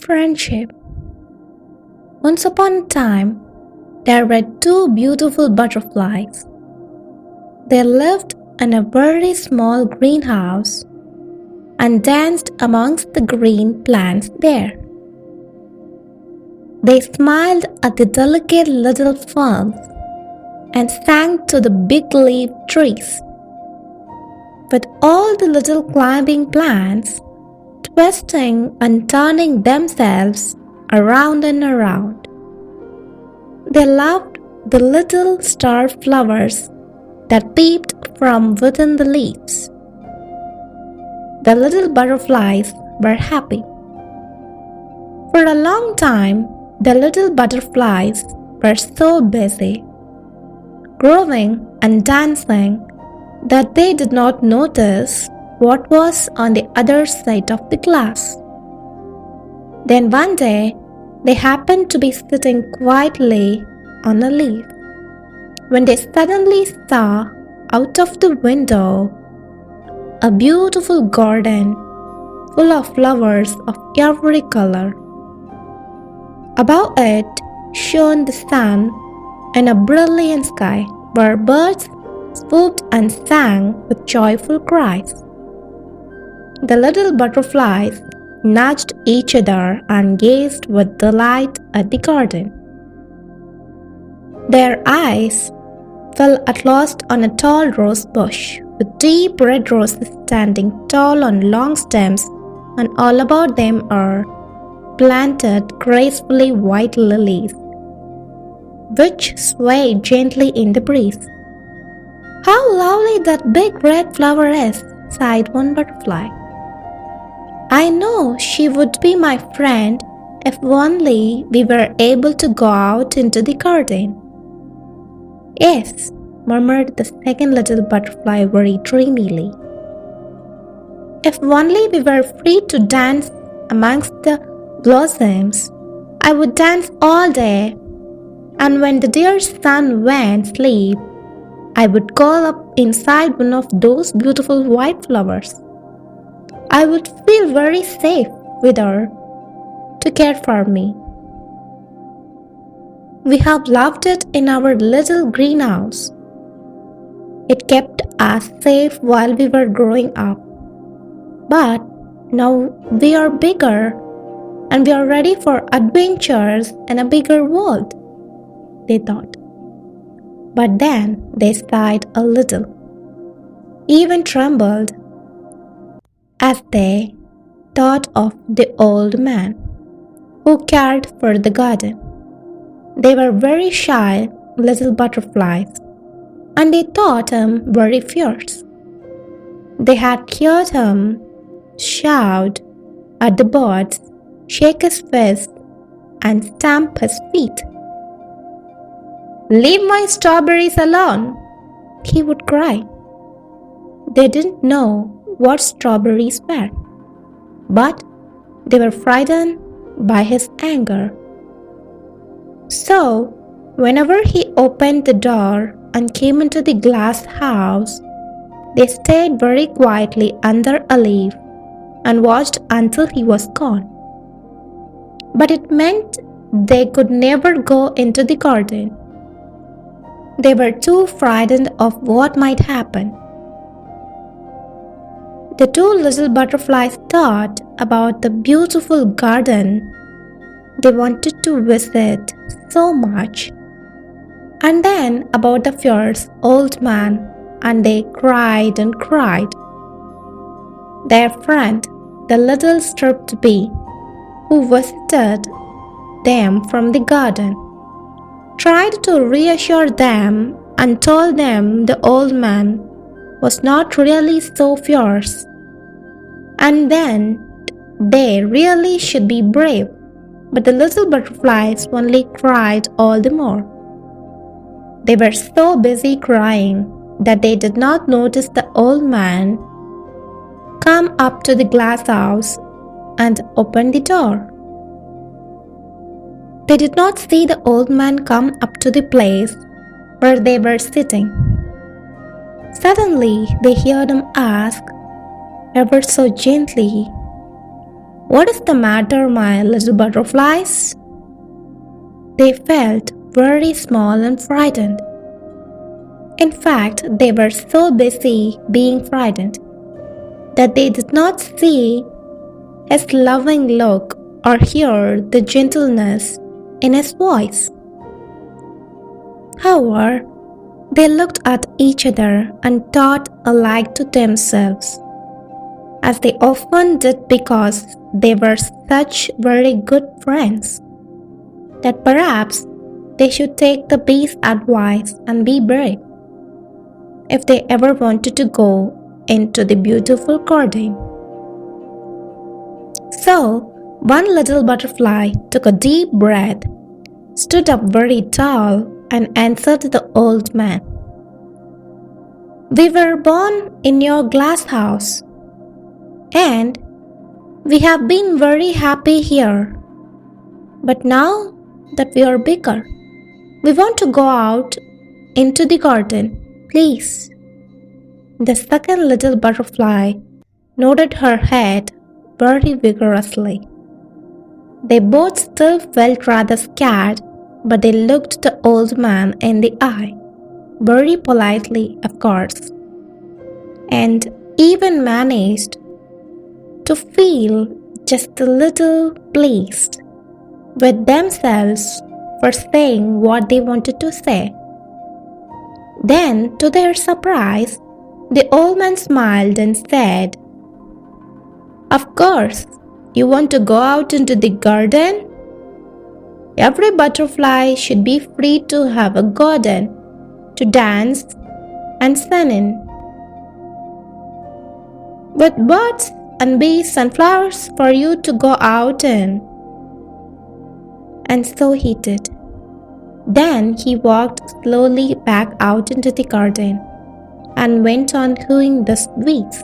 Friendship. Once upon a time, there were two beautiful butterflies. They lived in a very small greenhouse and danced amongst the green plants there. They smiled at the delicate little ferns and sang to the big leaf trees. With all the little climbing plants twisting and turning themselves around and around. They loved the little star flowers that peeped from within the leaves. The little butterflies were happy. For a long time, the little butterflies were so busy, growing and dancing, that they did not notice what was on the other side of the glass. Then one day, they happened to be sitting quietly on a leaf when they suddenly saw out of the window a beautiful garden full of flowers of every color. Above it shone the sun and a brilliant sky where birds swooped and sang with joyful cries. The little butterflies nudged each other and gazed with delight at the garden. Their eyes fell at last on a tall rose bush with deep red roses standing tall on long stems, and all about them are planted gracefully white lilies, which swayed gently in the breeze. "How lovely that big red flower is," sighed one butterfly. "I know she would be my friend if only we were able to go out into the garden." "Yes," murmured the second little butterfly very dreamily. "If only we were free to dance amongst the blossoms, I would dance all day, and when the dear sun went to sleep, I would curl up inside one of those beautiful white flowers. I would feel very safe with her to care for me." We have loved it in our little greenhouse. It kept us safe while we were growing up. But now we are bigger and we are ready for adventures in a bigger world, they thought. But then they sighed a little, even trembled as they thought of the old man who cared for the garden. They were very shy little butterflies, and they thought him very fierce. They had heard him shout at the birds, shake his fist, and stamp his feet. "Leave my strawberries alone," he would cry. They didn't know what strawberries were, but they were frightened by his anger. So, whenever he opened the door and came into the glass house, they stayed very quietly under a leaf and watched until he was gone. But it meant they could never go into the garden. They were too frightened of what might happen. The two little butterflies thought about the beautiful garden they wanted to visit so much, and then about the fierce old man, and they cried and cried. Their friend, the little stripped bee, who visited them from the garden, tried to reassure them and told them the old man was not really so fierce, and then they really should be brave. But the little butterflies only cried all the more. They were so busy crying that they did not notice the old man come up to the glass house and open the door. They did not see the old man come up to the place where they were sitting. Suddenly, they heard him ask, ever so gently, "What is the matter, my little butterflies?" They felt very small and frightened. In fact, they were so busy being frightened that they did not see his loving look or hear the gentleness in his voice. However, they looked at each other and thought alike to themselves, as they often did because they were such very good friends, that perhaps they should take the bee's advice and be brave if they ever wanted to go into the beautiful garden. So, one little butterfly took a deep breath, stood up very tall, and answered the old man. "We were born in your glass house, and we have been very happy here. But now that we are bigger, we want to go out into the garden, please." The second little butterfly nodded her head very vigorously. They both still felt rather scared, but they looked the old man in the eye, very politely, of course, and even managed to feel just a little pleased with themselves for saying what they wanted to say. Then, to their surprise, the old man smiled and said, "Of course, you want to go out into the garden? Every butterfly should be free to have a garden to dance and sing in, with birds and bees and flowers for you to go out in." And so he did. Then he walked slowly back out into the garden and went on hewing the weeds.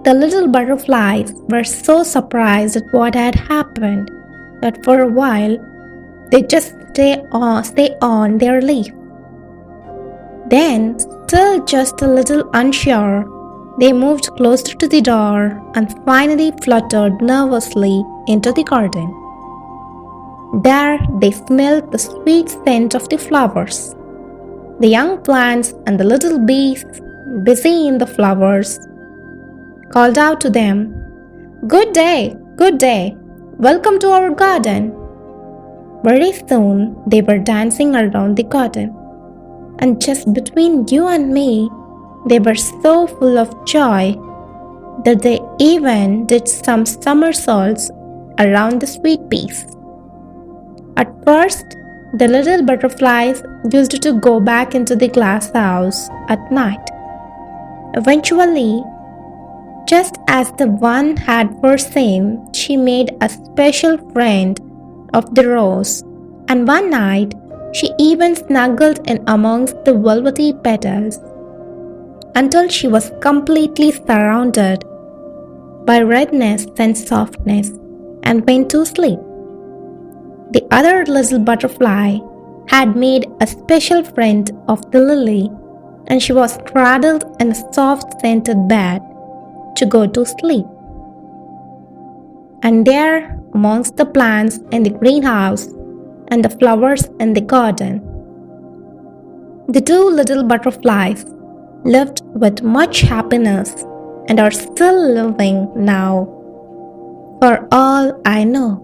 The little butterflies were so surprised at what had happened that for a while they just stay on their leaf. Then, still just a little unsure, they moved closer to the door and finally fluttered nervously into the garden. There they smelled the sweet scent of the flowers. The young plants and the little bees, busy in the flowers, called out to them, "Good day, good day, welcome to our garden." Very soon they were dancing around the garden, and just between you and me, they were so full of joy that they even did some somersaults around the sweet peas. At first, the little butterflies used to go back into the glass house at night. Eventually, just as the one had foreseen, she made a special friend of the rose, and one night she even snuggled in amongst the velvety petals until she was completely surrounded by redness and softness and went to sleep. The other little butterfly had made a special friend of the lily, and she was cradled in a soft scented bed to go to sleep. And there, amongst the plants in the greenhouse and the flowers in the garden, the two little butterflies lived with much happiness and are still living now, for all I know.